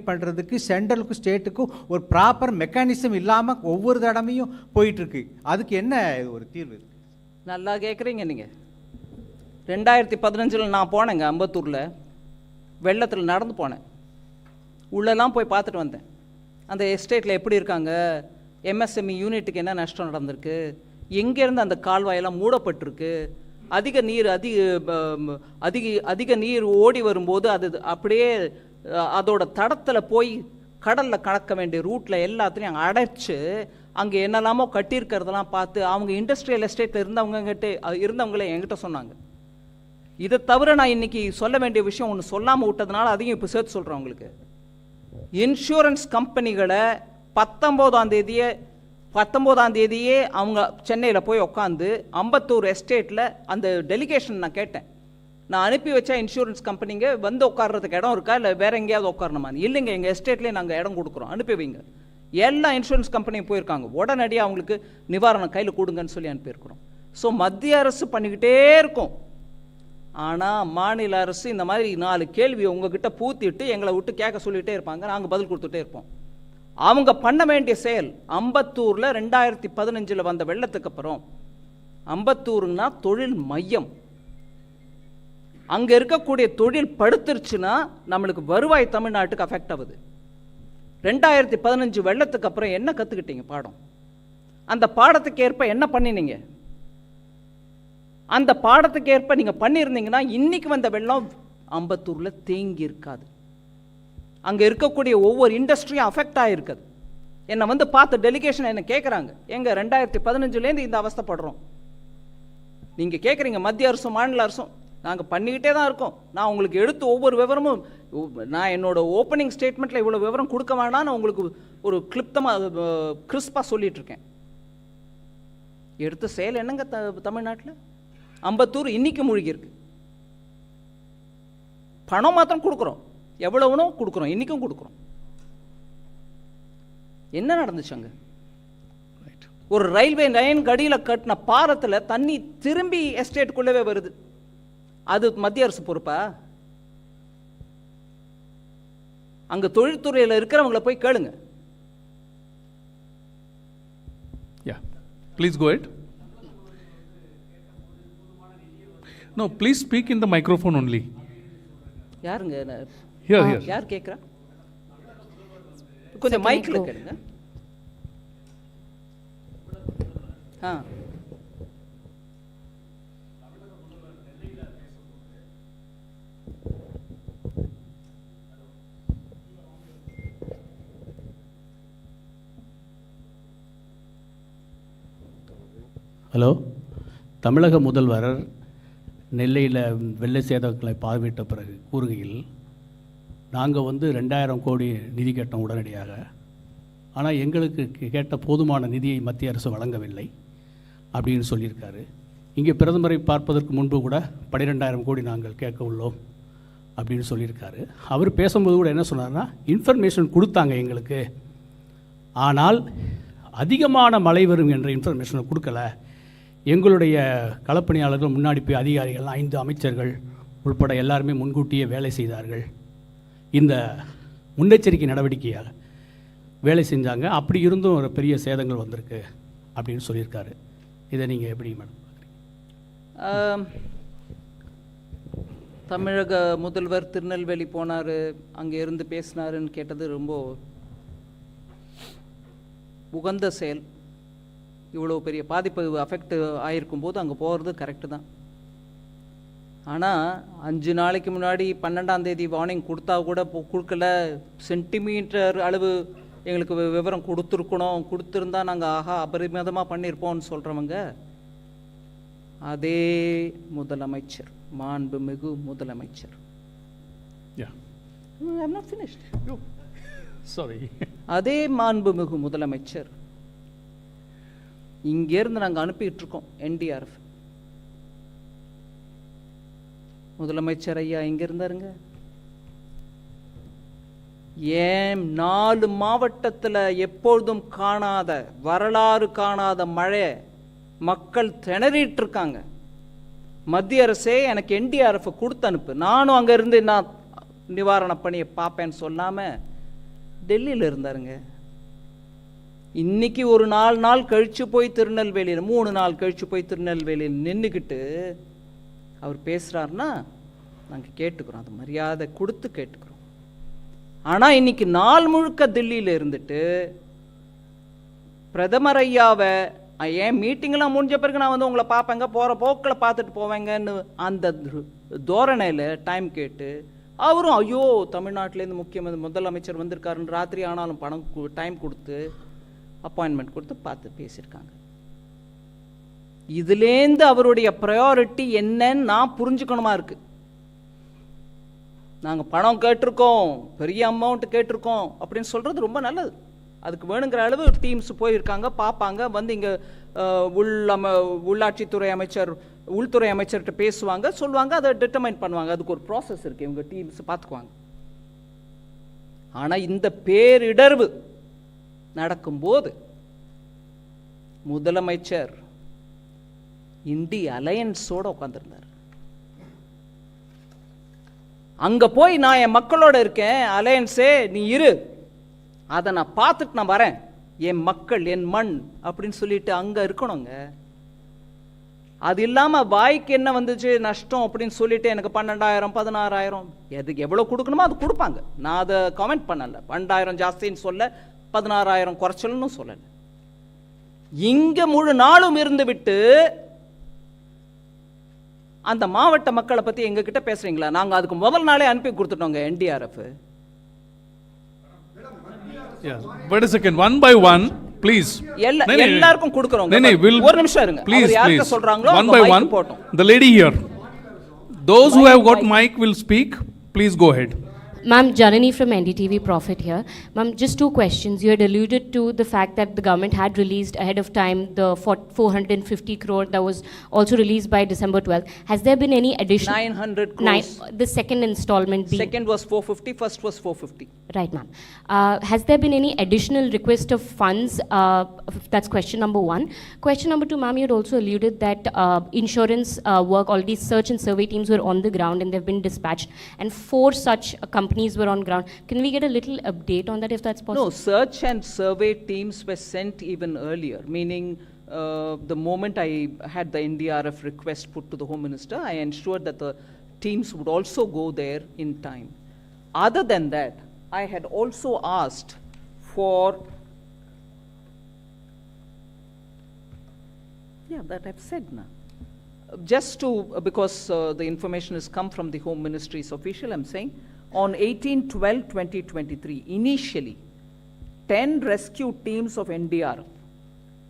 பண்ணுறதுக்கு சென்ட்ரலுக்கும் ஸ்டேட்டுக்கும் ஒரு proper mechanism இல்லாமல் ஒவ்வொரு தடவையும் போயிட்டுருக்கு. அதுக்கு என்ன ஒரு தீர்வு இருக்குது? நல்லா கேட்குறீங்க நீங்கள். 2015 நான் போனேங்க அம்பத்தூரில், வெள்ளத்தில் நடந்து போனேன், உள்ளெல்லாம் போய் பார்த்துட்டு வந்தேன். அந்த எஸ்டேட்டில் எப்படி இருக்காங்க, எம்எஸ்எம்இ யூனிட்டுக்கு என்ன நஷ்டம் நடந்திருக்கு, எங்கேருந்து அந்த கால்வாயெல்லாம் மூடப்பட்டிருக்கு, அதிக நீர் ஓடி வரும்போது அது அப்படியே அதோட தடத்தில் போய் கடலில் கலக்க வேண்டிய ரூட்டில் எல்லாத்துலேயும் அடைச்சி அங்கே என்னெல்லாமோ கட்டியிருக்கிறதெல்லாம் பார்த்து அவங்க இண்டஸ்ட்ரியல் எஸ்டேட்டில் இருந்தவங்களே என்கிட்ட சொன்னாங்க. இதை தவிர நான் இன்றைக்கி சொல்ல வேண்டிய விஷயம் ஒன்று சொல்லாமல் விட்டதுனால அதையும் இப்போ சேர்த்து சொல்கிறேன் உங்களுக்கு. இன்சூரன்ஸ் கம்பெனிகளை 19ஆம் தேதியே அவங்க சென்னையில் போய் உட்காந்து அம்பத்தூர் எஸ்டேட்டில் அந்த டெலிகேஷன் நான் கேட்டேன். நான் அனுப்பி வச்சா இன்சூரன்ஸ் கம்பெனிங்க வந்து உட்கார்றதுக்கு இடம் இருக்கா, இல்லை வேறு எங்கேயாவது உட்காரணுமா? இல்லைங்க, எங்கள் எஸ்டேட்லேயே நாங்கள் இடம் கொடுக்குறோம், அனுப்பி வைங்க. எல்லா இன்சூரன்ஸ் கம்பெனியும் போயிருக்காங்க, உடனடியாக அவங்களுக்கு நிவாரணம் கையில் கொடுங்கன்னு சொல்லி அனுப்பியிருக்கிறோம். ஸோ மத்திய அரசு பண்ணிக்கிட்டே இருக்கும். ஆனால் மாநில அரசு இந்த மாதிரி 4 கேள்வி உங்ககிட்ட பூத்திட்டு எங்களை விட்டு கேட்க சொல்லிகிட்டே இருப்பாங்க, நாங்கள் பதில் கொடுத்துட்டே இருப்போம். அவங்க பண்ண வேண்டிய செயல், அம்பத்தூரில் 2015 வந்த வெள்ளத்துக்கு அப்புறம் அம்பத்தூருன்னா தொழில் மையம். அங்கே இருக்கக்கூடிய தொழில் படுத்துருச்சுன்னா நம்மளுக்கு வருவாய் தமிழ்நாட்டுக்கு அஃபெக்ட் ஆகுது. 2015 வெள்ளத்துக்கு அப்புறம் என்ன கற்றுக்கிட்டீங்க பாடம்? அந்த பாடத்துக்கு ஏற்ப என்ன பண்ணினீங்க? அந்த பாடத்துக்கு ஏற்ப நீங்கள் பண்ணியிருந்தீங்கன்னா இன்னைக்கு வந்த வெள்ளம் அம்பத்தூரில் தேங்கி இருக்காது. அங்கே இருக்கக்கூடிய ஒவ்வொரு இண்டஸ்ட்ரியும் அஃபெக்ட் ஆகிருக்குது. என்னை வந்து பார்த்து டெலிகேஷன் என்ன கேட்குறாங்க, எங்க 2015 இந்த அவஸ்தைப்படுறோம். நீங்கள் கேட்குறீங்க மத்திய அரசும் மாநில அரசும், நாங்கள் பண்ணிக்கிட்டே தான் இருக்கோம். நான் உங்களுக்கு எடுத்து ஒவ்வொரு விவரமும், நான் என்னோட ஓப்பனிங் ஸ்டேட்மெண்ட்டில் இவ்வளோ விவரம் கொடுக்க வேணான்னு உங்களுக்கு ஒரு கிறிஸ்பாக சொல்லிட்டு இருக்கேன். எடுத்த செயல் என்னங்க தமிழ்நாட்டில்? அம்பத்தூர் இன்னைக்கு மூழ்கி இருக்கு. பணம் மாத்திரம் கொடுக்குறோம், எவ்வளவுனோ கொடுக்குறோம், இன்னைக்கும் கொடுக்குறோம். என்ன நடந்துச்சு அங்க? ஒரு ரயில்வே லைன் கடியில் கட்டின பாலத்தில் தண்ணி திரும்பி எஸ்டேட்டுக்குள்ளவே வருது. அது மத்திய அரசு பொறுப்பா? அங்க தொழில்துறையில் இருக்கிறவங்களை போய் கேளுங்க. Please go ahead. No, please speak in the microphone only. யாருங்க? Here. யார் கேட்குறா? கொஞ்சம் மைக்ல கேளுங்க. ஹலோ, தமிழக முதல்வர் நெல்லையில் வெள்ள சேதங்களை பார்வையிட்ட பிறகு கூறுகையில், நாங்கள் 2000 கோடி நிதி கேட்டோம் உடனடியாக, ஆனால் எங்களுக்கு கேட்ட போதுமான நிதியை மத்திய அரசு வழங்கவில்லை அப்படின்னு சொல்லியிருக்காரு. இங்கே பிரதமரை பார்ப்பதற்கு முன்பு கூட 12000 கோடி நாங்கள் கேட்க உள்ளோம் அப்படின்னு சொல்லியிருக்காரு. அவர் பேசும்போது கூட என்ன சொன்னார்னா, இன்ஃபர்மேஷன் கொடுத்தாங்க எங்களுக்கு, ஆனால் அதிகமான மழை வரும் என்ற இன்ஃபர்மேஷனை கொடுக்கல. எங்களுடைய களப்பணியாளர்கள் முன்னாடி போய் அதிகாரிகள் 5 அமைச்சர்கள் உள்பட எல்லாருமே முன்கூட்டியே வேலை செய்தார்கள், இந்த முன்னெச்சரிக்கை நடவடிக்கையாக வேலை செஞ்சாங்க. அப்படி இருந்தும் ஒரு பெரிய சேதங்கள் வந்திருக்கு அப்படின்னு சொல்லியிருக்காரு. இதை நீங்கள் எப்படி மேடம் பார்க்குறீங்க? தமிழக முதல்வர் திருநெல்வேலி போனார், அங்கே இருந்து பேசினாருன்னு கேட்டது ரொம்ப உகந்த செயல். இவ்வளோ பெரிய பாதிப்பு அஃபெக்ட் ஆகிருக்கும் போது அங்கே போகிறது கரெக்டு தான். ஆனால் 5 நாளைக்கு முன்னாடி 12ஆம் தேதி வார்னிங் கொடுத்தா கூட கொடுக்கல, சென்டிமீட்டர் அளவு எங்களுக்கு விவரம் கொடுத்துருந்தா நாங்கள் அபரிமிதமாக பண்ணியிருப்போம்னு சொல்கிறவங்க அதே முதலமைச்சர், மாண்புமிகு முதலமைச்சர். அதே மாண்புமிகு முதலமைச்சர் இங்கேருந்து நாங்கள் அனுப்பிட்டு இருக்கோம் என்டிஆர்எஃப். முதலமைச்சர் ஐயா இங்க இருந்தாருங்க. ஏன் 4 மாவட்டத்தில் எப்பொழுதும் காணாத, வரலாறு காணாத மழை, மக்கள் திணறிட்டு இருக்காங்க. மத்திய அரசே எனக்கு என்டிஆர்எஃப் கொடுத்து அனுப்பு, நானும் அங்கே இருந்து நான் நிவாரண பணியை பார்ப்பேன்னு சொல்லாமல் டெல்லியில் இருந்தாருங்க. இன்னைக்கு ஒரு 4 நாள் கழிச்சு போய் திருநெல்வேலியில், 3 நாள் கழிச்சு போய் திருநெல்வேலியில் நின்றுக்கிட்டு அவர் பேசுகிறாருன்னா நாங்கள் கேட்டுக்கிறோம், அது மரியாதை கொடுத்து கேட்டுக்கிறோம். ஆனால் இன்னைக்கு நாள் முழுக்க தில்லியில் இருந்துட்டு பிரதமர் ஐயாவை ஏன் மீட்டிங்கெல்லாம் முடிஞ்ச பிறகு நான் வந்து உங்களை பார்ப்பேங்க, போகிற போக்கில் பார்த்துட்டு போவேங்கன்னு அந்த தோரணையில் டைம் கேட்டு, அவரும் ஐயோ தமிழ்நாட்டிலேருந்து முதலமைச்சர் வந்திருக்காருன்னு ராத்திரி ஆனாலும் டைம் கொடுத்து அப்பாயின்மெண்ட் கொடுத்து பார்த்து பேசியிருக்காங்க. இதுலேருந்து அவருடைய ப்ரையாரிட்டி என்னன்னு நான் புரிஞ்சுக்கணுமா இருக்கு. நாங்கள் பணம் கேட்டிருக்கோம், பெரிய அமௌண்ட் கேட்டிருக்கோம் அப்படின்னு சொல்கிறது ரொம்ப நல்லது. அதுக்கு வேணுங்கிற அளவு டீம்ஸ் போயிருக்காங்க, பார்ப்பாங்க, வந்து இங்கே உள்ளாட்சித்துறை அமைச்சர் உள்துறை அமைச்சர்கிட்ட பேசுவாங்க, சொல்லுவாங்க, அதை டிட்டர்மைன் பண்ணுவாங்க. அதுக்கு ஒரு ப்ராசஸ் இருக்குது, இவங்க டீம்ஸ் பார்த்துக்குவாங்க. ஆனால் இந்த பேரிடர்வு நடக்கும்போது முதலமைச்சர் இந்திய அலையன்ஸோடு உட்காந்துருந்தார். அங்கே போய் நான் என் மக்களோட இருக்கேன், அலையன்ஸே நீ இரு, அதை நான் பார்த்துட்டு நான் வரேன், என் மக்கள் என் மண் அப்படின்னு சொல்லிட்டு அங்கே இருக்கணுங்க. அது இல்லாமல் வாய்க்கு என்ன வந்துச்சு நஷ்டம் அப்படின்னு சொல்லிட்டு எனக்கு 12,000 16,000 எதுக்கு எவ்வளோ கொடுக்கணுமோ அது கொடுப்பாங்க. நான் அதை கமெண்ட் பண்ணலை. 12,000 ஜாஸ்தின்னு சொல்ல, 16,000 குறைச்சல்னு சொல்லலை. இங்கே முழு நாளும் இருந்து விட்டு அந்த மாவட்ட மக்களை பற்றி எங்ககிட்ட பேசுறீங்களா? நாங்கள் அதுக்கு முதல் நாளே அனுப்பி கொடுத்துட்டோங்க NDRF. Wait a second, one by one, please. எல்லாருக்கும் கொடுக்கறோம். ஒரு நிமிஷம் இருங்க. Please, யாருக்கு சொல்றாங்களோ one by one. The lady here. Those who have got mic will speak. Please go ahead. Ma'am, Janani from NDTV Profit here. Ma'am, just 2 questions. You had alluded to the fact that the government had released ahead of time the 450 crore that was also released by December 12th. Has there been any additional? 900 crores. The second installment being? Second was 450, first was 450. Right, ma'am. Has there been any additional request of funds? That's question number 1. Question number 2, ma'am, you had also alluded that insurance work, all these search and survey teams were on the ground and they've been dispatched, and 4 such companies were on ground. Can we get a little update on that if that's possible? No, search and survey teams were sent even earlier, meaning the moment I had the NDRF request put to the Home Minister, I ensured that the teams would also go there in time. Other than that, I had also asked for, that I've said now. Just to, because the information has come from the Home Ministry's official, I'm saying, on 18/12/2023, initially, 10 rescue teams of NDRF,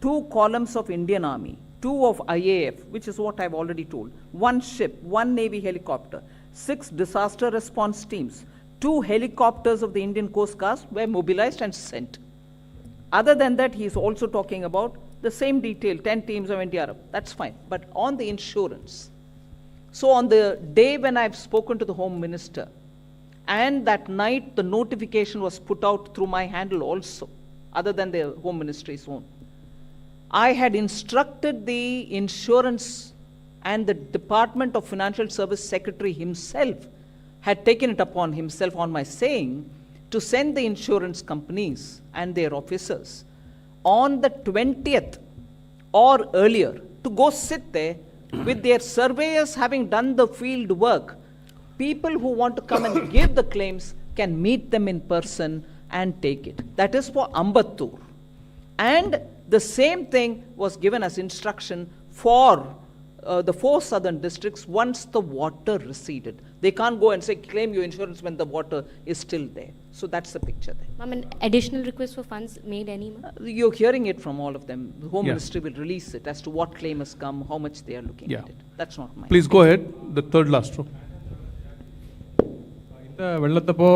2 columns of Indian Army, 2 of IAF, which is what I've already told, 1 ship, 1 Navy helicopter, 6 disaster response teams, 2 helicopters of the Indian Coast Guard were mobilized and sent. Other than that, he is also talking about the same detail, 10 teams of NDRF. That's fine. But on the insurance, so on the day when I've spoken to the Home Minister, and that night the notification was put out through my handle also, other than the Home Ministry's own, I had instructed the insurance and the Department of Financial Service Secretary himself had taken it upon himself on my saying to send the insurance companies and their officers on the 20th or earlier to go sit there with their surveyors having done the field work. People who want to come and give the claims can meet them in person and take it. That is for Ambattur. And the same thing was given as instruction for the 4 southern districts once the water receded. They can't go and say, claim your insurance when the water is still there. So that's the picture there. Ma'am, an additional request for funds made any? You're hearing it from all of them. The Home Ministry will release it as to what claim has come, how much they are looking at it. That's not mine. Please go ahead. The third last row. இந்த வெள்ளத்தப்போ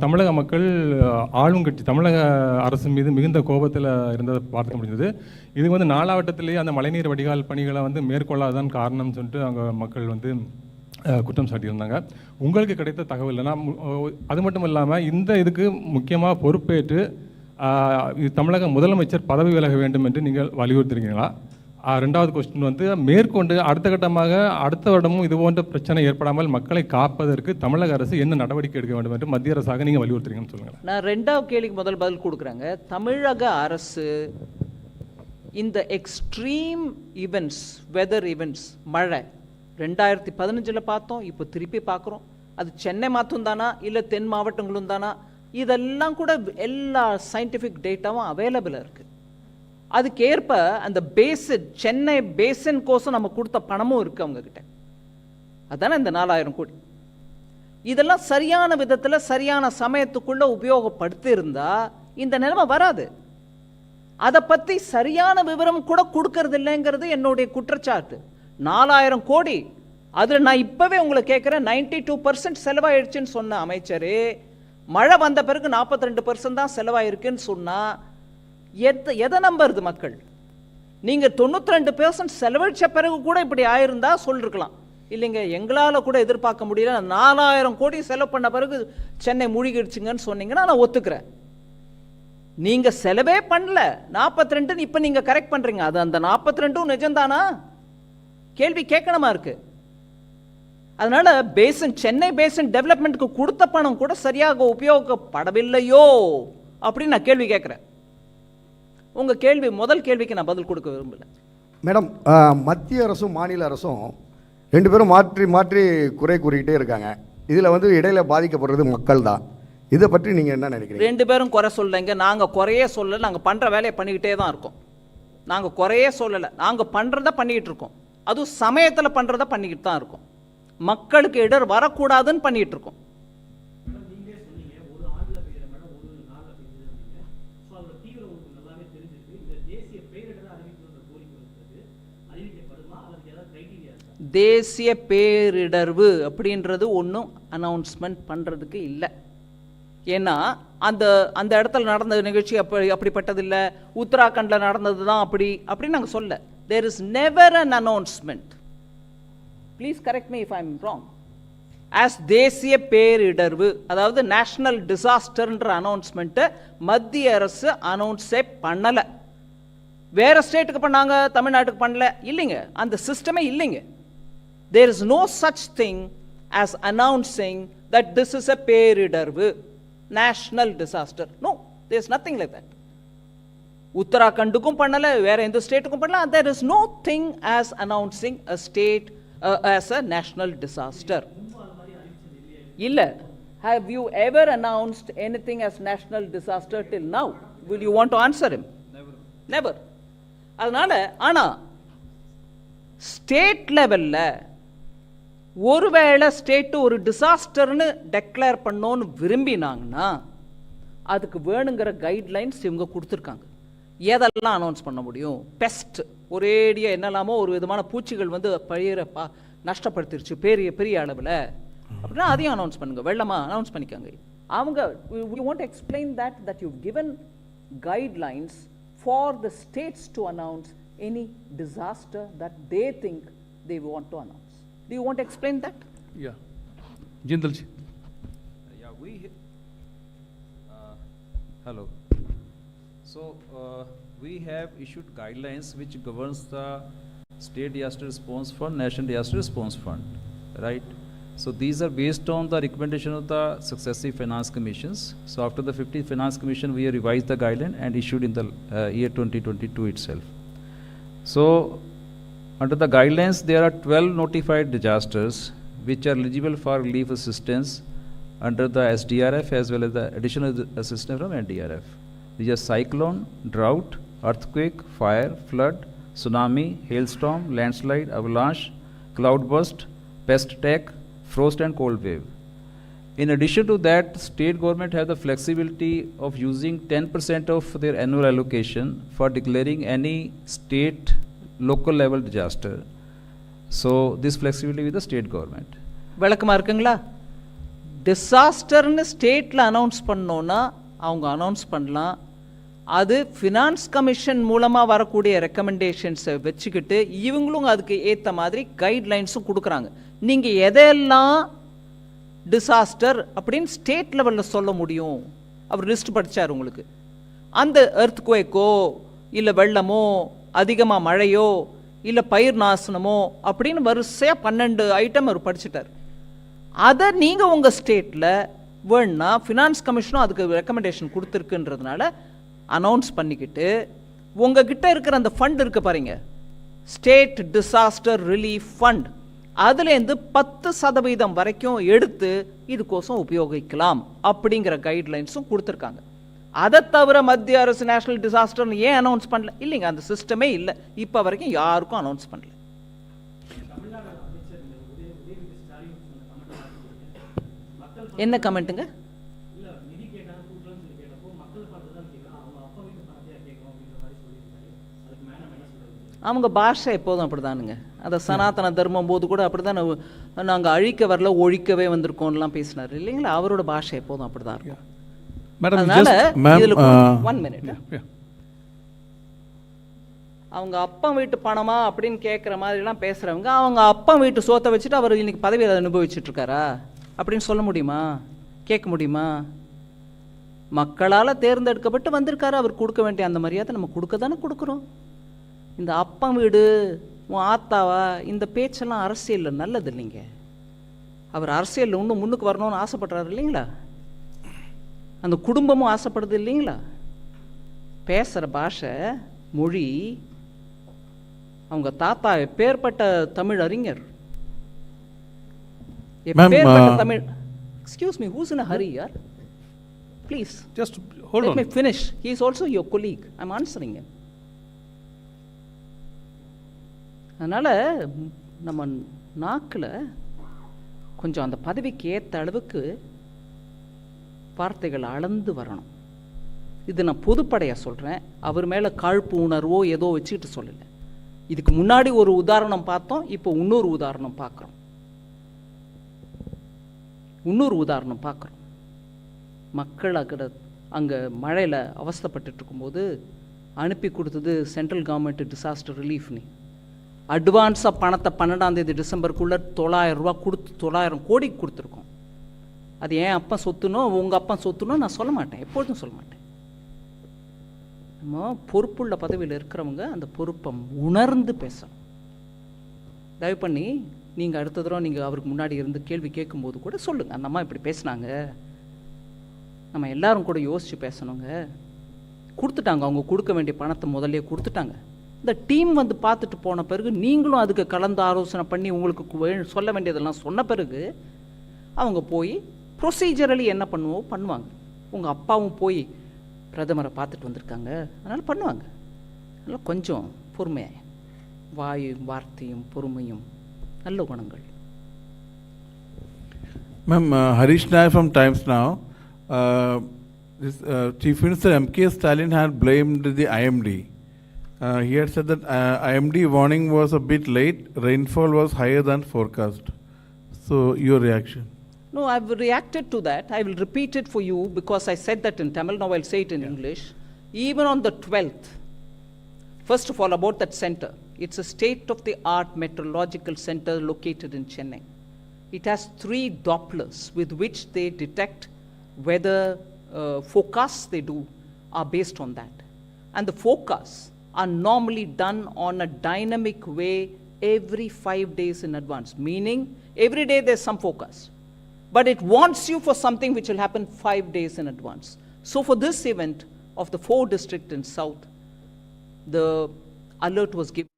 தமிழக மக்கள் ஆளுங்கட்சி தமிழக அரசு மீது மிகுந்த கோபத்தில் இருந்ததை பார்க்க முடிஞ்சது. இது வந்து நாலாவட்டத்திலேயே அந்த மழைநீர் வடிகால் பணிகளை வந்து மேற்கொள்ளாதான் காரணம்னு சொல்லிட்டு அங்கே மக்கள் வந்து குற்றம் சாட்டியிருந்தாங்க. உங்களுக்கு கிடைத்த தகவல் அது மட்டும் இல்லாமல் இந்த இதுக்கு முக்கியமாக பொறுப்பேற்று தமிழக முதலமைச்சர் பதவி விலக வேண்டும் என்று நீங்கள் வலியுறுத்திருக்கீங்களா? ரெண்டாவது கொஸ்டின் வந்து மேற்கொண்டு அடுத்த கட்டமாக அடுத்த வருடமும் இது போன்ற பிரச்சனை ஏற்படாமல் மக்களை காப்பதற்கு தமிழக அரசு என்ன நடவடிக்கை எடுக்க வேண்டும் என்று மத்திய அரசாக நீங்கள் வலியுறுத்துறீங்கன்னு சொல்லுங்கள். நான் ரெண்டாவது கேள்விக்கு முதல் பதில் கொடுக்குறேங்க. தமிழக அரசு இந்த எக்ஸ்ட்ரீம் ஈவெண்ட்ஸ், வெதர் ஈவெண்ட்ஸ், மழை 2015 பார்த்தோம், இப்போ திருப்பி பார்க்குறோம். அது சென்னை மாற்றும் தானா இல்லை தென் மாவட்டங்களும் தானா, இதெல்லாம் கூட எல்லா சயின்டிஃபிக் டேட்டாவும் அவைலபிளாக இருக்குது. அதுக்கேற்ப அந்த பேசின், சென்னை பேசின் கோசம் நம்ம கொடுத்த பணமும் இருக்குது அவங்கக்கிட்ட. அதுதானே இந்த 4000 கோடி. இதெல்லாம் சரியான விதத்தில் சரியான சமயத்துக்குள்ளே உபயோகப்படுத்தி இருந்தால் இந்த நிலைமை வராது. அதை பற்றி சரியான விவரம் கூட கொடுக்கறது இல்லைங்கிறது என்னுடைய குற்றச்சாட்டு. 4000 கோடி, அதில் நான் இப்போவே உங்களை கேட்குறேன், 92% செலவாயிடுச்சுன்னு சொன்ன அமைச்சரே மழை வந்த பிறகு 42% தான் செலவாயிருக்குன்னு சொன்னால் எதை நம்புறது மக்கள்? நீங்கள் 92% செலவழிச்ச பிறகு கூட இப்படி ஆயிருந்தா சொல்லிருக்கலாம். இல்லைங்க, எங்களால் கூட எதிர்பார்க்க முடியல, 4000 கோடி செலவு பண்ண பிறகு சென்னை மூழ்கிடுச்சுங்கன்னு சொன்னீங்கன்னா நான் ஒத்துக்கிறேன். நீங்கள் செலவே பண்ணல, 42 இப்போ நீங்கள் கரெக்ட் பண்ணுறீங்க. அது அந்த 42 நிஜம்தானா? கேள்வி கேட்கணுமா இருக்கு. அதனால பேசன், சென்னை பேசன் டெவலப்மெண்ட்டுக்கு கொடுத்த பணம் கூட சரியாக உபயோகப்படவில்லையோ அப்படின்னு நான் கேள்வி கேட்குறேன். உங்கள் கேள்வி, முதல் கேள்விக்கு நான் பதில் கொடுக்க விரும்பல. மேடம், மத்திய அரசும் மாநில அரசும் 2 பேரும் மாற்றி மாற்றி குறை கூறிக்கிட்டே இருக்காங்க. இதில் வந்து இடையில பாதிக்கப்படுறது மக்கள் தான். இதை பற்றி நீங்கள் என்ன நினைக்கிறீங்க? 2 பேரும் குறை சொல்லலைங்க, நாங்கள் குறையே சொல்லலை. நாங்கள் பண்ணுற வேலையை பண்ணிக்கிட்டே தான் இருக்கோம். நாங்கள் குறையே சொல்லலை, நாங்கள் பண்ணுறத பண்ணிக்கிட்டு இருக்கோம். அதுவும் சமயத்தில் பண்ணுறத பண்ணிக்கிட்டு தான் இருக்கோம். மக்களுக்கு இடர் வரக்கூடாதுன்னு பண்ணிகிட்டு இருக்கோம். தேசிய பேரிடர்வு அப்படின்றது ஒன்றும் அனௌன்ஸ்மெண்ட் பண்ணுறதுக்கு இல்லை. ஏன்னா அந்த அந்த இடத்துல நடந்த நிகழ்ச்சி அப்படிப்பட்டது இல்லை, உத்தராகண்டில் நடந்தது தான் அப்படி நாங்கள் சொல்ல. There is never an announcement. Please correct me if I am wrong. As தேசிய பேரிடர்வு, அதாவது நேஷனல் டிசாஸ்டர்ன்ற அனௌன்ஸ்மெண்ட்டை மத்திய அரசு அனௌன்ஸே பண்ணலை. வேற ஸ்டேட்டுக்கு பண்ணாங்க, தமிழ்நாட்டுக்கு பண்ணல, இல்லைங்க. அந்த சிஸ்டமே இல்லைங்க. There is no such thing as announcing that this is a பேரிடர்வு, national disaster. No, there is nothing like that. உத்தராகண்டுக்கும் பண்ணல, வேற எந்த ஸ்டேட்டுக்கும் பண்ணல. There is no thing as announcing a state as a national disaster. இல்ல. Have you ever announced anything as national disaster till now? Will you want to answer him? Never. அதனால ஆனா state லெவல்ல ஒருவேளை state ஒரு டிசாஸ்டர்னு declare பண்ணோன்னு விரும்பினாங்கன்னா அதுக்கு வேணுங்கிற guidelines இவங்க கொடுத்துருக்காங்க. எதெல்லாம் அனௌன்ஸ் பண்ண முடியும்? பெஸ்ட், ஒரேடியாக என்னெல்லாமோ ஒரு விதமான பூச்சிகள் வந்து பயிரை நஷ்டப்படுத்திருச்சு பெரிய பெரிய அளவில் அப்படின்னா அதையும் அனௌன்ஸ் பண்ணுங்க. வெள்ளமா அனௌன்ஸ் பண்ணிக்காங்க. அவங்க you want to explain that you given guidelines for the states to announce any disaster that they think they want to announce. Do you want to explain that? Yeah. Jindal ji. Yeah, hello. So, we have issued guidelines which governs the State Disaster Response Fund, National Disaster Response Fund, right? So, these are based on the recommendation of the successive finance commissions. So, after the 50th Finance Commission, we have revised the guideline and issued in the year 2022 itself. So, under the guidelines, there are 12 notified disasters which are eligible for relief assistance under the SDRF as well as the additional assistance from NDRF. These are cyclone, drought, earthquake, fire, flood, tsunami, hailstorm, landslide, avalanche, cloudburst, pest attack, frost and cold wave. In addition to that, state government have the flexibility of using 10% of their annual allocation for declaring any state local level disaster. So this flexibility with the state government. விளக்கமா இருக்குங்களா? டிசாஸ்டர்னு ஸ்டேட்டில் announce பண்ணோன்னா அவங்க announce பண்ணலாம். அது finance commission மூலமாக வரக்கூடிய ரெக்கமெண்டேஷன்ஸை வச்சுக்கிட்டு இவங்களும் அதுக்கு ஏற்ற மாதிரி கைட்லைன்ஸும் கொடுக்குறாங்க. நீங்கள் எதெல்லாம் டிசாஸ்டர் அப்படின்னு ஸ்டேட் லெவலில் சொல்ல முடியும்? அவர் லிஸ்ட் படித்தார் உங்களுக்கு. அந்த எர்த்குவேக்கோ இல்லை வெள்ளமோ அதிகமாக மழையோ இல்லை பயிர் நாசனமோ அப்படின்னு வரிசையாக 12 ஐட்டம் அவர் படிச்சுட்டார். அதை நீங்கள் உங்கள் ஸ்டேட்டில் வேணுன்னா ஃபினான்ஸ் கமிஷனும் அதுக்கு ரெக்கமெண்டேஷன் கொடுத்துருக்குன்றதுனால அனௌன்ஸ் பண்ணிக்கிட்டு உங்ககிட்ட இருக்கிற அந்த ஃபண்ட் இருக்கு பாருங்க, ஸ்டேட் டிசாஸ்டர் ரிலீஃப் ஃபண்ட், அதுலேருந்து 10% வரைக்கும் எடுத்து இதுக்கோசம் உபயோகிக்கலாம் அப்படிங்கிற கைட்லைன்ஸும் கொடுத்துருக்காங்க. அதை தவிர மத்திய அரசு நேஷனல் டிசாஸ்டர்னு ஏன் அனௌன்ஸ் பண்ணல? இல்லைங்க, அந்த சிஸ்டமே இல்லை, இப்போ வரைக்கும் யாருக்கும் அனௌன்ஸ் பண்ணல. என்ன கமெண்ட்டுங்க? அவங்க பாஷை எப்போதும் அப்படிதானுங்க. அதை சனாதன தர்மம் போது கூட அப்படிதான் நாங்கள் அழிக்க வரல ஒழிக்கவே வந்திருக்கோம்லாம் பேசினார் இல்லைங்களா? அவரோட பாஷை எப்போதும் அப்படிதான் இருக்கும். அதனால ஒன் மினிட், அவங்க அப்பா வீட்டு பணமா அப்படின்னு கேட்குற மாதிரிலாம் பேசுகிறவங்க அவங்க அப்பா வீட்டு சோத்தை வச்சுட்டு அவர் இன்னைக்கு பதவியை அனுபவிச்சுட்டு இருக்காரா அப்படின்னு சொல்ல முடியுமா? கேட்க முடியுமா? மக்களால் தேர்ந்தெடுக்கப்பட்டு வந்திருக்காரு, அவர் கொடுக்க வேண்டிய அந்த மரியாதை நம்ம கொடுக்க தானே கொடுக்குறோம். இந்த அப்பா வீடு உன் ஆத்தாவா இந்த பேச்செல்லாம் அரசியலில் நல்லது இல்லைங்க. அவர் அரசியலில் இன்னும் முன்னுக்கு வரணும்னு ஆசைப்படுறாரு இல்லைங்களா? அந்த குடும்பமும் ஆசைப்படுது இல்லைங்களா? பேசுகிற பாஷை மொழி, அவங்க தாத்தா எப்பேற்பட்ட தமிழ் அறிஞர், எப்பேற்பட்ட Tamil. Excuse me, who's in a hurry யார்? Please just hold on. Let me finish. He is also your colleague. I'm answering him. அதனால் நம்ம நாக்கில் கொஞ்சம் அந்த பதவிக்கு ஏற்ற அளவுக்கு வார்த்தைகள் அளந்து வரணும். இது நான் பொதுப்படையாக சொல்கிறேன், அவர் மேலே காழ்ப்பு உணர்வோ ஏதோ வச்சுக்கிட்டு சொல்லலை. இதுக்கு முன்னாடி ஒரு உதாரணம் பார்த்தோம், இப்போ இன்னொரு உதாரணம் பார்க்குறோம். மக்கள் அங்கே மழையில் அவஸ்தைப்பட்டு இருக்கும்போது அனுப்பி கொடுத்தது சென்ட்ரல் கவர்மெண்ட் டிசாஸ்டர் ரிலீஃப்னு. அட்வான்ஸாக பணத்தை 12ஆம் தேதி டிசம்பருக்குள்ளே 900 ரூபா கொடுத்து 900 கோடி கொடுத்துருக்கோம். அது ஏன் அப்பா சொத்துனோ உங்கள் அப்பா சொத்துனோ நான் சொல்ல மாட்டேன், எப்பொழுதும் சொல்ல மாட்டேன். நம்ம பொறுப்புள்ள பதவியில் இருக்கிறவங்க அந்த பொறுப்பை உணர்ந்து பேசணும். தயவு பண்ணி நீங்கள் அடுத்த தடவை நீங்கள் அவருக்கு முன்னாடி இருந்து கேள்வி கேட்கும்போது கூட சொல்லுங்கள், அந்த அம்மா இப்படி பேசுனாங்க, நம்ம எல்லாரும் கூட யோசித்து பேசணுங்க. கொடுத்துட்டாங்க, அவங்க கொடுக்க வேண்டிய பணத்தை முதல்ல கொடுத்துட்டாங்க. இந்த டீம் வந்து பார்த்துட்டு போன பிறகு நீங்களும் அதுக்கு கலந்து ஆலோசனை பண்ணி உங்களுக்கு சொல்ல வேண்டியதெல்லாம் சொன்ன பிறகு அவங்க போய் ப்ரொசீஜரலி என்ன பண்ணுவாங்க. உங்கள் அப்பாவும் போய் பிரதமரை பார்த்துட்டு வந்திருக்காங்க, அதனால் பண்ணுவாங்க. அதனால் கொஞ்சம் பொறுமையாக, வார்த்தையும் பொறுமையும் நல்ல குணங்கள். Ma'am, Harish Nair from Times Now. Chief Minister M.K. Stalin had blamed the IMD. He had said that IMD warning was a bit late, rainfall was higher than forecast. So, your reaction? No, I've reacted to that. I will repeat it for you because I said that in Tamil, now I'll say it in English. Even on the 12th, first of all about that center, it's a state-of-the-art meteorological center located in Chennai. It has 3 Dopplers with which they detect weather forecasts they do are based on that. And the forecasts are normally done on a dynamic way every 5 days in advance, meaning every day there's some forecast. But it warns you for something which will happen 5 days in advance. So for this event of the 4 districts in South, the alert was given.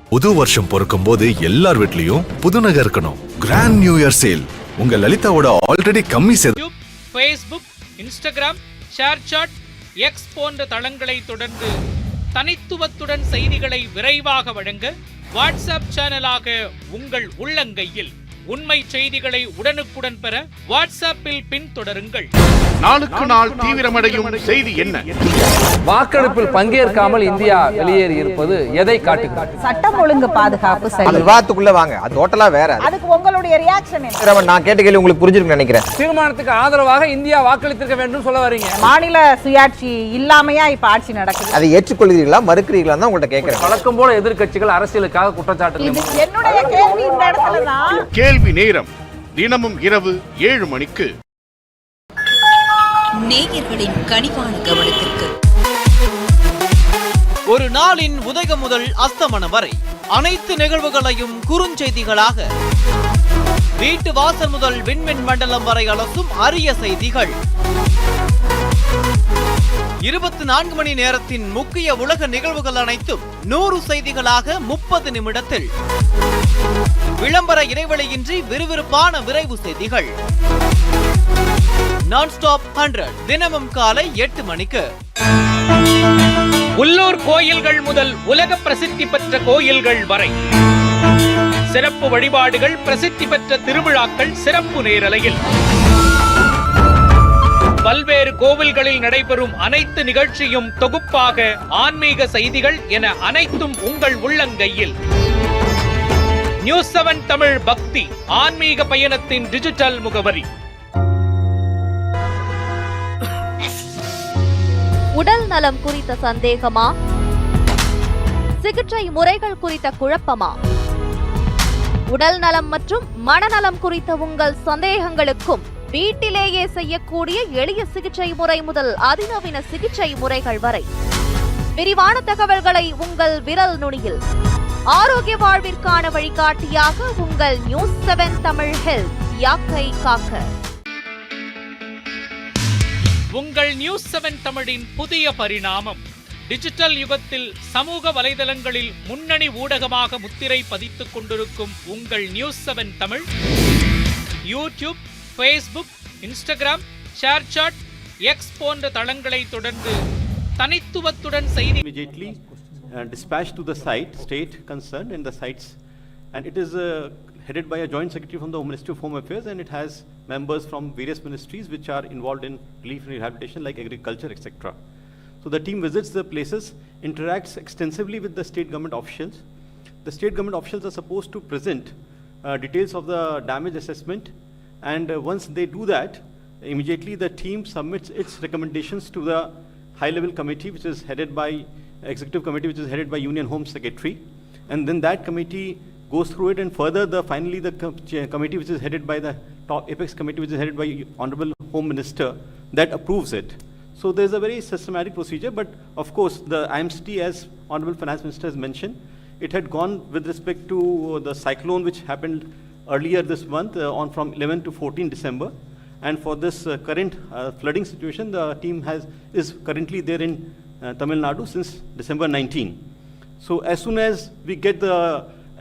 புது வருஷம் பிறக்கும் போது எல்லார் வீட்லயும் புது நகை இருக்கணும். Grand new year sale உங்க லலிதாவோட ஆல்ரெடி கம்மி ஃபேஸ்புக், இன்ஸ்டாகிராம், ஷேர்சாட், எக்ஸ் போன்ற தளங்களை தொடர்ந்து தனித்துவத்துடன் செய்திகளை விரைவாக வழங்க வாட்ஸ்அப் சேனலாக உங்கள் உள்ளங்கையில் உண்மை செய்திகளை உடனுக்குடன் பெற வாட்ஸ்அப்பில் பின்தொடருங்கள். நாளுக்கு நாள் தீவிரமடையும் செய்தி என்ன? வாக்கெடுப்பில் பங்கேற்காமல் இந்தியா வெளியேறி இருப்பது எதை காட்டுகிறது? சட்டம் ஒழுங்கு பாதுகாப்பு சரி. விவாதத்துக்குள்ள வாங்க, அது டோட்டலா வேற. அதுக்கு உங்களுடைய ரியாக்ஷன் என்ன? நான் கேட்ட கேள்வி உங்களுக்கு புரிஞ்சிருக்குன்னு நினைக்கிறேன். தீர்மானத்துக்கு ஆதரவாக இந்தியா வாக்களித்திருக்க வேண்டும் சொல்ல வரீங்க. மாநில சுயாட்சி இல்லாமையா இப்ப ஆட்சி நடக்குது. அதை ஏற்றுக்கொள்கிறீர்களா மறுக்கிறீர்களா தான் உங்கள்ட்ட கேட்கிறேன். வழக்கம் போல எதிர்க்கட்சிகள் அரசியலுக்காக குற்றச்சாட்டு. என்னுடைய கேள்வி இந்த இடத்துல தான். கேள்வி நேரம் தினமும் இரவு 7 மணிக்கு. நேயர்களின் கனிவான கவனத்திற்கு ஒரு நாளின் உதயம் முதல் அஸ்தமனம் வரை அனைத்து நிகழ்வுகளையும் குறுஞ்செய்திகளாக, வீட்டு வாசல் முதல் விண்மின் மண்டலம் வரை அலசும் அரிய செய்திகள், 24 மணி நேரத்தின் முக்கிய உலக நிகழ்வுகள் அனைத்தும் 100 செய்திகளாக 30 நிமிடத்தில், விளம்பர இடைவெளியின்றி விறுவிறுப்பான விரைவு செய்திகள், நான்ஸ்டாப் 100 தினமும் காலை 8 மணிக்கு. உள்ளூர் கோயில்கள் முதல் உலக பிரசித்தி பெற்ற கோயில்கள் வரை சிறப்பு வழிபாடுகள், பிரசித்தி பெற்ற திருவிழாக்கள் சிறப்பு நேரலையில், பல்வேறு கோவில்களில் நடைபெறும் அனைத்து நிகழ்ச்சியும் தொகுப்பாக, ஆன்மீக செய்திகள் என அனைத்தும் உங்கள் உள்ளங்கையில். News7 தமிழ் பக்தி ஆன்மீக பயணத்தின் டிஜிட்டல் முகவரி. உடல் நலம் குறித்த சந்தேகமா? சிகிச்சை முறைகள் குறித்த குழப்பமா? உடல் நலம் மற்றும் மனநலம் குறித்த உங்கள் சந்தேகங்களுக்கும் வீட்டிலேயே செய்யக்கூடிய எளிய சிகிச்சை முறை முதல் அதிநவீன சிகிச்சை முறைகள் வரை விரிவான தகவல்களை உங்கள் விரல் நுனியில், ஆரோக்கிய வாழ்விற்கான வழிகாட்டியாக உங்கள் News7 தமிழ் ஹெல்த் யாக்கை காக்க. உங்கள் News7 தமிழின் புதிய பரிணாமம். டிஜிட்டல் யுகத்தில் சமூக வலைதளங்களில் முன்னணி ஊடகமாக முத்திரை பதித்துக் கொண்டிருக்கும் உங்கள் News7 Tamil YouTube, Facebook, Instagram, ShareChat, X போன்ற தளங்களை தொடர்ந்து தனித்துவத்துடன் செய்தி immediately dispatched to the state concerned in the sites, and it is headed by a joint secretary from the Ministry of Home Affairs, and it has members from various ministries which are involved in relief and rehabilitation like agriculture, etc. So the team visits the places, interacts extensively with the state government officials. The state government officials are supposed to present details of the damage assessment, and once they do that, immediately the team submits its recommendations to the high-level committee, which is headed by executive committee, which is headed by Union Home Secretary, and then that committee goes through it, and further finally the committee which is headed by the top apex committee, which is headed by Honorable Home Minister, that approves it. So there's a very systematic procedure, but of course the IMCT, as Honorable Finance Minister has mentioned, it had gone with respect to the cyclone which happened earlier this month on from 11 to 14 December, and for this current flooding situation, the team is currently there in Tamilnadu since December 19. So as soon as we get the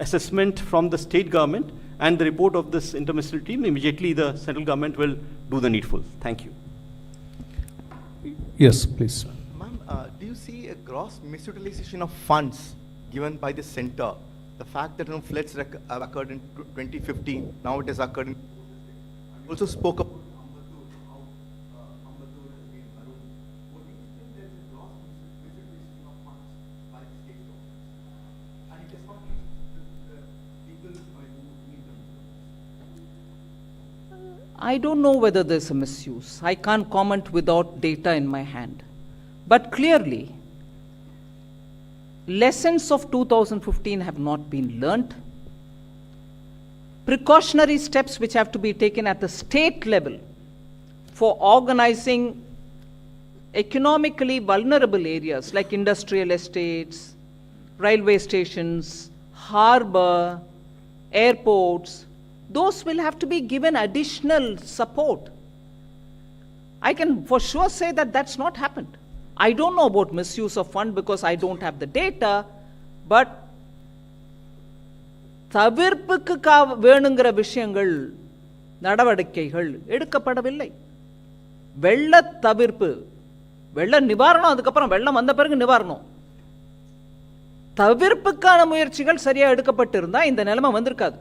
assessment from the state government and the report of this interministerial team, immediately the central government will do the needful. Thank you. Yes, please. Ma'am, do you see a gross misutilization of funds given by the center? The fact that floods occurred in 2015, now it has occurred in... Also spoke about I don't know whether there's a misuse. I can't comment without data in my hand. But clearly, lessons of 2015 have not been learnt. Precautionary steps which have to be taken at the state level for organizing economically vulnerable areas like industrial estates, railway stations, harbor, airports, those will have to be given additional support. I can for sure say that that's not happened. I don't know about misuse of fund because I don't have the data, but தவிர்ப்புக்கு வேணுங்கிற விஷயங்கள், நடவடிக்கைகள் எடுக்கப்படவில்லை. வெள்ள தவிர்ப்பு, வெள்ள நிவாரணம், அதுக்கப்புறம் வெள்ளம் வந்த பிறகு நிவாரணம், தவிர்ப்புக்கான முயற்சிகள் சரியா எடுக்கப்பட்டிருந்தா இந்த நிலைமை வந்திருக்காது.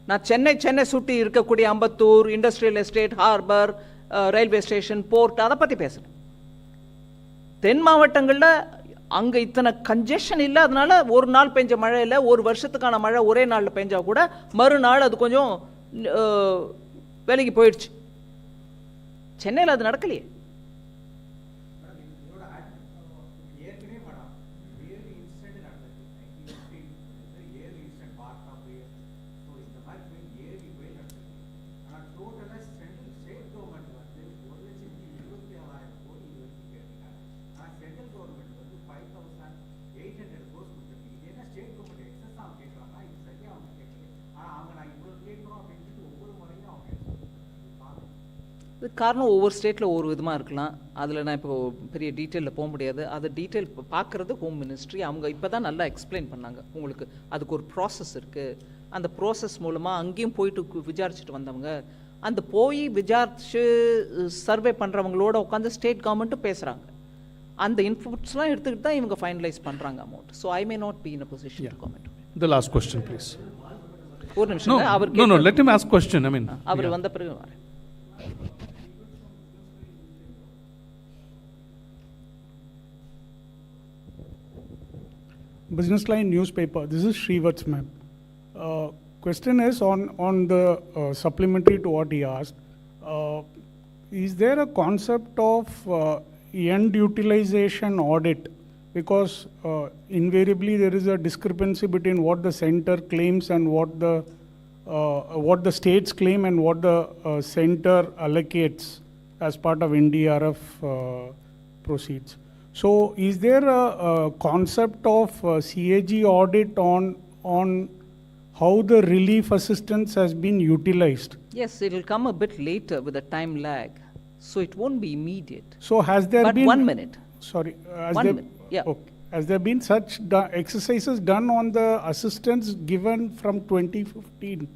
நான் சென்னை சுற்றி இருக்கக்கூடிய Ambattur, industrial estate, harbour, railway station, port, அதை பற்றி பேசுகிறேன். தென் மாவட்டங்களில் அங்கே இத்தனை கன்ஜெஷன் இல்லாதனால ஒரு நாள் பெஞ்ச மழையில் ஒரு வருஷத்துக்கான மழை ஒரே நாளில் பெஞ்சா கூட மறுநாள் அது கொஞ்சம் வேலைக்கு போயிடுச்சு. சென்னையில் அது நடக்கலையே. இது காரணம் ஒவ்வொரு ஸ்டேட்டில் ஒவ்வொரு விதமாக இருக்கலாம். அதில் நான் இப்போ பெரிய டீட்டெயிலில் போக முடியாது. அது டீட்டெயில் பார்க்குறது ஹோம் மினிஸ்ட்ரி. அவங்க இப்போ தான் நல்லா எக்ஸ்பிளைன் பண்ணாங்க. உங்களுக்கு அதுக்கு ஒரு ப்ராசஸ் இருக்குது. அந்த ப்ராசஸ் மூலமாக அங்கேயும் போயிட்டு விசாரிச்சுட்டு வந்தவங்க, அந்த போய் விசாரிச்சு சர்வே பண்ணுறவங்களோட உட்காந்து ஸ்டேட் கவர்மெண்ட்டும் பேசுகிறாங்க. அந்த இன்புட்ஸ்லாம் எடுத்துக்கிட்டு தான் இவங்க ஃபைனலைஸ் பண்ணுறாங்க amount. So I may not be in a position to comment. The last question, please. ஒரு நிமிஷம். அவர் No, let him ask question. I mean, அவர் வந்த பிறகு வரேன். Business Line newspaper. This is Srivat's ma'am. Question is on the supplementary to what he asked. Is there a concept of end utilization audit? Because invariably there is a discrepancy between what the center claims and what the states claim and what the center allocates as part of NDRF proceeds. So is there a concept of CAG audit on how the relief assistance has been utilized? Yes, it will come a bit later with a time lag. So it won't be immediate. So has there but been... 1 minute. Sorry. Has 1 there, minute, yeah. Okay. Has there been such exercises done on the assistance given from 2015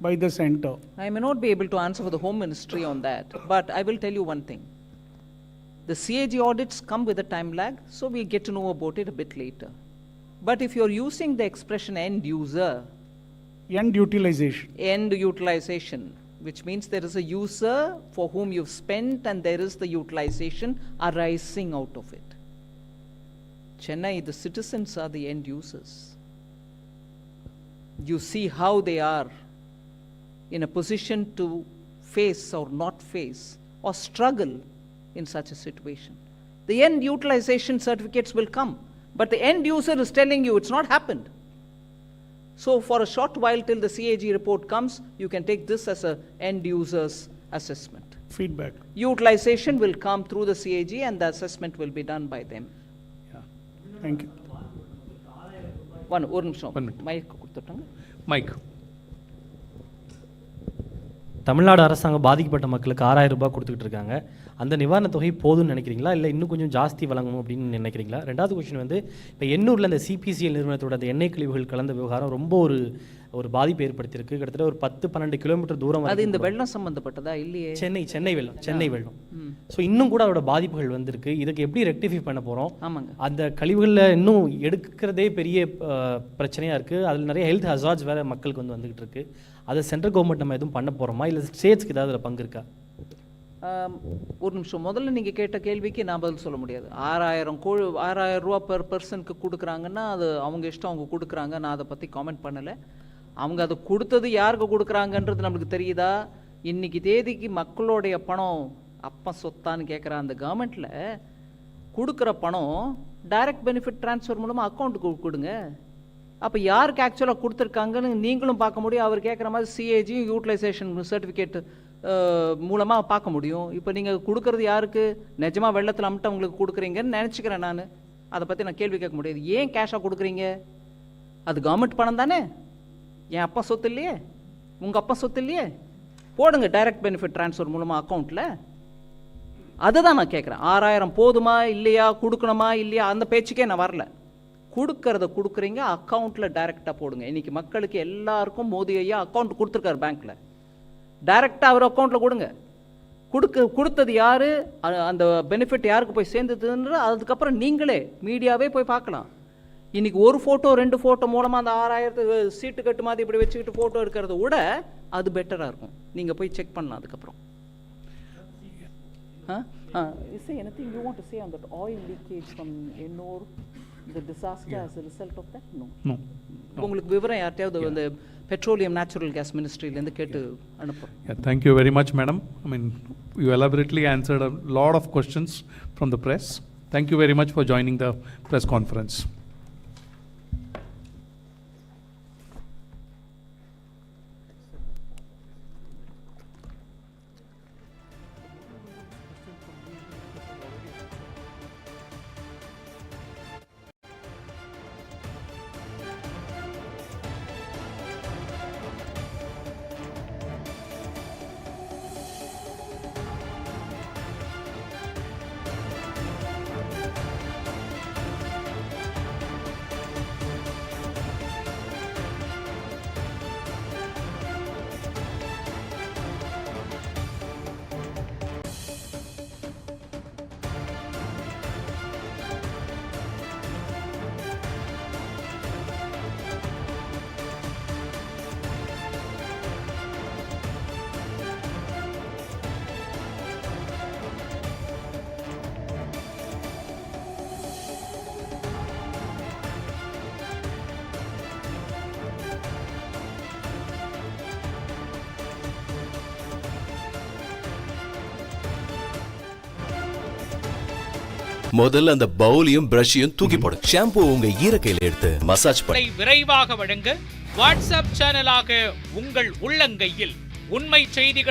by the center? I may not be able to answer for the Home Ministry on that, but I will tell you one thing. The CAG audits come with a time lag, so we get to know about it a bit later. But if you're using the expression end user, end utilization. End utilization, which means there is a user for whom you've spent and there is the utilization arising out of it. Chennai, the citizens are the end users. You see how they are in a position to face or not face or struggle in such a situation. The end utilization certificates will come, but the end user is telling you it's not happened. So for a short while till the CAG report comes, you can take this as a end user's assessment. Feedback. Utilization will come through the CAG and the assessment will be done by them. Yeah. Thank you. ஒரு நிமிஷம் mic கொடுத்துட்டாங்க. Mike. Tamil Nadu அரசாங்கம் பாதிக்கப்பட்ட மக்களுக்கு 6000 ரூபாய் கொடுத்துக்கிட்டு இருக்காங்க. அந்த நிவாரணத் தொகை போதும்னு நினைக்கிறீங்களா, இல்லை இன்னும் கொஞ்சம் ஜாஸ்தி வழங்கணும் அப்படின்னு நினைக்கிறீங்களா? ரெண்டாவது கொஸ்டின் வந்து, இப்போ எண்ணூரில் இந்த சிபிசிஎல் நிறுவனத்தோட அந்த எண்ணெய் கழிவுகள் கலந்த விவகாரம் ரொம்ப ஒரு பாதிப்பு ஏற்படுத்தியிருக்கு. கிட்டத்தட்ட ஒரு 10-12 கிலோமீட்டர் தூரம். அது இந்த வெள்ளம் சம்பந்தப்பட்டதா இல்லையே? சென்னை வெள்ளம். ஸோ இன்னும் கூட அதோட பாதிப்புகள் வந்திருக்கு. இதுக்கு எப்படி ரெக்டிஃபை பண்ண போகிறோம்? ஆமாங்க. அந்த கழிவுகளில் இன்னும் எடுக்கிறதே பெரிய பிரச்சனையாக இருக்குது. அதில் நிறைய ஹெல்த் ஹசார்ட்ஸ் வேறு மக்களுக்கு வந்துக்கிட்டு இருக்குது. அதை சென்ட்ரல் கவர்மெண்ட் நம்ம எதுவும் பண்ண போகிறோமா, இல்லை ஸ்டேட்ஸ்க்கு ஏதாவது அதில் பங்கு இருக்கா? ஒரு நிமிஷம். முதல்ல நீங்கள் கேட்ட கேள்விக்கு நான் பதில் சொல்ல முடியாது. 6000 ரூபா பெர் பர்சனுக்கு கொடுக்குறாங்கன்னா அது அவங்க இஷ்டம், அவங்க கொடுக்குறாங்க. நான் அதை பற்றி காமெண்ட் பண்ணலை. அவங்க அதை கொடுத்தது யாருக்கு கொடுக்குறாங்கன்றது நம்மளுக்கு தெரியுதா? இன்னைக்கு தேதிக்கு மக்களுடைய பணம் அப்பா சொத்தான்னு கேட்குற அந்த கவர்மெண்ட்டில் கொடுக்குற பணம் டைரக்ட் பெனிஃபிட் ட்ரான்ஸ்ஃபர் மூலமாக அக்கௌண்ட்டுக்கு கொடுங்க. அப்போ யாருக்கு ஆக்சுவலாக கொடுத்துருக்காங்கன்னு நீங்களும் பார்க்க முடியும். அவர் கேட்குற மாதிரி சிஏஜியும் யூட்டிலைசேஷன் சர்டிஃபிகேட் மூலமாக பார்க்க முடியும். இப்போ நீங்கள் கொடுக்குறது யாருக்கு? நிஜமாக வெள்ளத்தில் அமிட்டு அவங்களுக்கு கொடுக்குறீங்கன்னு நினச்சிக்கிறேன் நான். அதை பற்றி நான் கேள்வி கேட்க முடியாது. ஏன் கேஷாக கொடுக்குறீங்க? அது கவர்மெண்ட் பணம் தானே. என் அப்பா சொத்து இல்லையே, உங்கள் அப்பா சொத்து இல்லையே. போடுங்க டைரக்ட் பெனிஃபிட் ட்ரான்ஸ்ஃபர் மூலமாக அக்கௌண்ட்டில். அதுதான் நான் கேட்குறேன். 6000 போதுமா இல்லையா, கொடுக்கணுமா இல்லையா, அந்த பேச்சுக்கே நான் வரல. கொடுக்கறத கொடுக்குறீங்க, அக்கௌண்ட்டில் டைரெக்டாக போடுங்க. இன்றைக்கி மக்களுக்கு எல்லாருக்கும் மோடி ஐயா அக்கௌண்ட் கொடுத்துருக்காரு பேங்க்கில். டைரெக்டாக அவர் அக்கௌண்ட்டில் கொடுங்க. கொடுத்தது யார், அந்த பெனிஃபிட் யாருக்கு போய் சேர்ந்ததுன்ற அதுக்கப்புறம் நீங்களே மீடியாவே போய் பார்க்கலாம். இன்றைக்கி ஒரு ஃபோட்டோ 2 ஃபோட்டோ மூலமாக அந்த 6000 சீட்டு கட்டு மாதிரி இப்படி வச்சுக்கிட்டு ஃபோட்டோ எடுக்கிறத விட அது பெட்டராக இருக்கும். நீங்கள் போய் செக் பண்ணலாம் அதுக்கப்புறம். Is there anything you want to say on that oil leakage from Ennore, the disaster as a result of that? No. உங்களுக்கு விவரம் யார்ட்டையாவது அந்த பெட்ரோலியம் நேச்சுரல் கேஸ் மினிஸ்ட்ரியிலேருந்து கேட்டு அனுப்புகிறோம். Thank you very much, madam. I mean, you elaborately answered a lot of questions from the press. Thank you very much for joining the press conference. முதல்ல அந்த பவுலையும் பிரஷையும் தூக்கி போடு. ஷாம்பு உங்க ஈரக்கையில எடுத்து மசாஜ் பண்ணு. விரைவாக வழங்க வாட்ஸ்அப் சேனலாக உங்கள் உள்ளங்கையில் உண்மை செய்திகளை